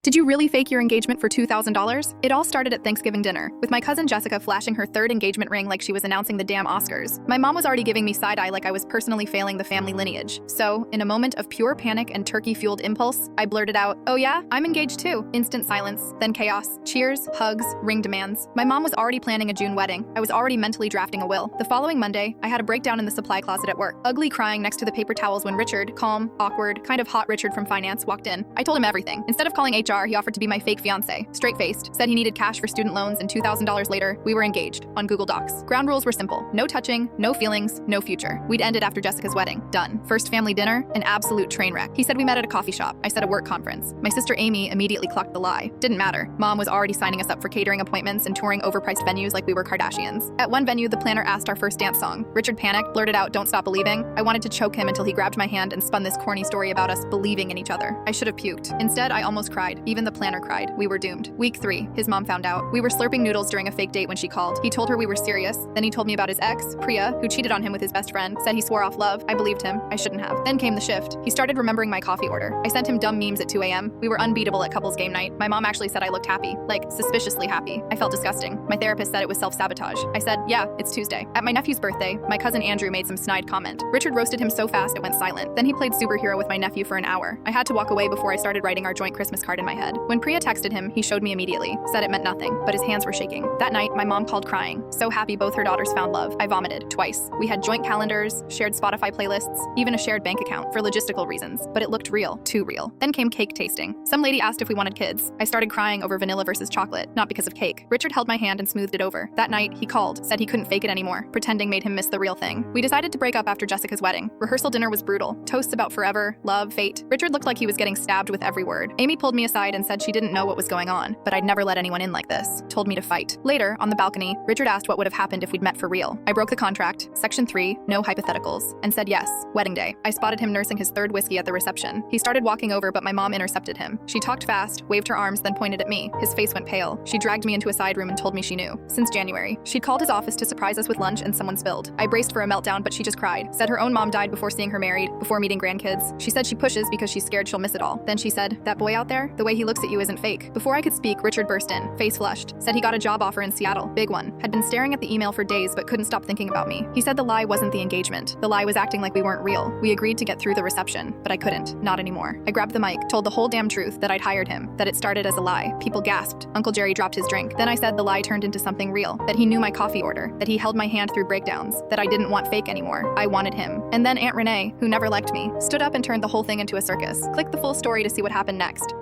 Did you really fake your engagement for $2,000? It all started at Thanksgiving dinner, with my cousin Jessica flashing her third engagement ring like she was announcing the damn Oscars. My mom was already giving me side-eye like I was personally failing the family lineage. So, in a moment of pure panic and turkey-fueled impulse, I blurted out, "Oh yeah, I'm engaged too." Instant silence, then chaos. Cheers, hugs, ring demands. My mom was already planning a June wedding. I was already mentally drafting a will. The following Monday, I had a breakdown in the supply closet at work, ugly crying next to the paper towels when Richard, calm, awkward, kind of hot Richard from finance, walked in. I told him everything. Instead of calling HR, he offered to be my fake fiance, straight-faced, said he needed cash for student loans, and $2,000 later, we were engaged, on Google Docs. Ground rules were simple. No touching, no feelings, no future. We'd ended after Jessica's wedding. Done. First family dinner, an absolute train wreck. He said we met at a coffee shop. I said a work conference. My sister Amy immediately clocked the lie. Didn't matter. Mom was already signing us up for catering appointments and touring overpriced venues like we were Kardashians. At one venue, the planner asked our first dance song. Richard panicked, blurted out, "Don't stop believing." I wanted to choke him until he grabbed my hand and spun this corny story about us believing in each other. I should have puked. Instead, I almost cried. Even the planner cried. We were doomed. Week 3, his mom found out. We were slurping noodles during a fake date when she called. He told her we were serious. Then he told me about his ex, Priya, who cheated on him with his best friend, said he swore off love. I believed him. I shouldn't have. Then came the shift. He started remembering my coffee order. I sent him dumb memes at 2 a.m. We were unbeatable at couples game night. My mom actually said I looked happy, like suspiciously happy. I felt disgusting. My therapist said it was self-sabotage. I said, yeah, it's Tuesday. At my nephew's birthday, my cousin Andrew made some snide comment. Richard roasted him so fast it went silent. Then he played superhero with my nephew for an hour. I had to walk away before I started writing our joint Christmas card in my head. When Priya texted him, he showed me immediately, said it meant nothing, but his hands were shaking. That night, my mom called crying, so happy both her daughters found love. I vomited twice. We had joint calendars, shared Spotify playlists, even a shared bank account for logistical reasons, but it looked real, too real. Then came cake tasting. Some lady asked if we wanted kids. I started crying over vanilla versus chocolate, not because of cake. Richard held my hand and smoothed it over. That night, he called, said he couldn't fake it anymore. Pretending made him miss the real thing. We decided to break up after Jessica's wedding. Rehearsal dinner was brutal. Toasts about forever, love, fate. Richard looked like he was getting stabbed with every word. Amy pulled me aside and said she didn't know what was going on, but I'd never let anyone in like this. Told me to fight. Later, on the balcony, Richard asked what would have happened if we'd met for real. I broke the contract, Section 3, no hypotheticals, and said yes, wedding day. I spotted him nursing his third whiskey at the reception. He started walking over, but my mom intercepted him. She talked fast, waved her arms, then pointed at me. His face went pale. She dragged me into a side room and told me she knew. Since January, she'd called his office to surprise us with lunch and someone spilled. I braced for a meltdown, but she just cried. Said her own mom died before seeing her married, before meeting grandkids. She said she pushes because she's scared she'll miss it all. Then she said, "That boy out there, the way he looks at you isn't fake." Before I could speak, Richard burst in, face flushed. Said he got a job offer in Seattle, big one. Had been staring at the email for days but couldn't stop thinking about me. He said the lie wasn't the engagement. The lie was acting like we weren't real. We agreed to get through the reception, but I couldn't. Not anymore. I grabbed the mic, told the whole damn truth, that I'd hired him, that it started as a lie. People gasped. Uncle Jerry dropped his drink. Then I said the lie turned into something real, that he knew my coffee order, that he held my hand through breakdowns, that I didn't want fake anymore. I wanted him. And then Aunt Renee, who never liked me, stood up and turned the whole thing into a circus. Click the full story to see what happened next.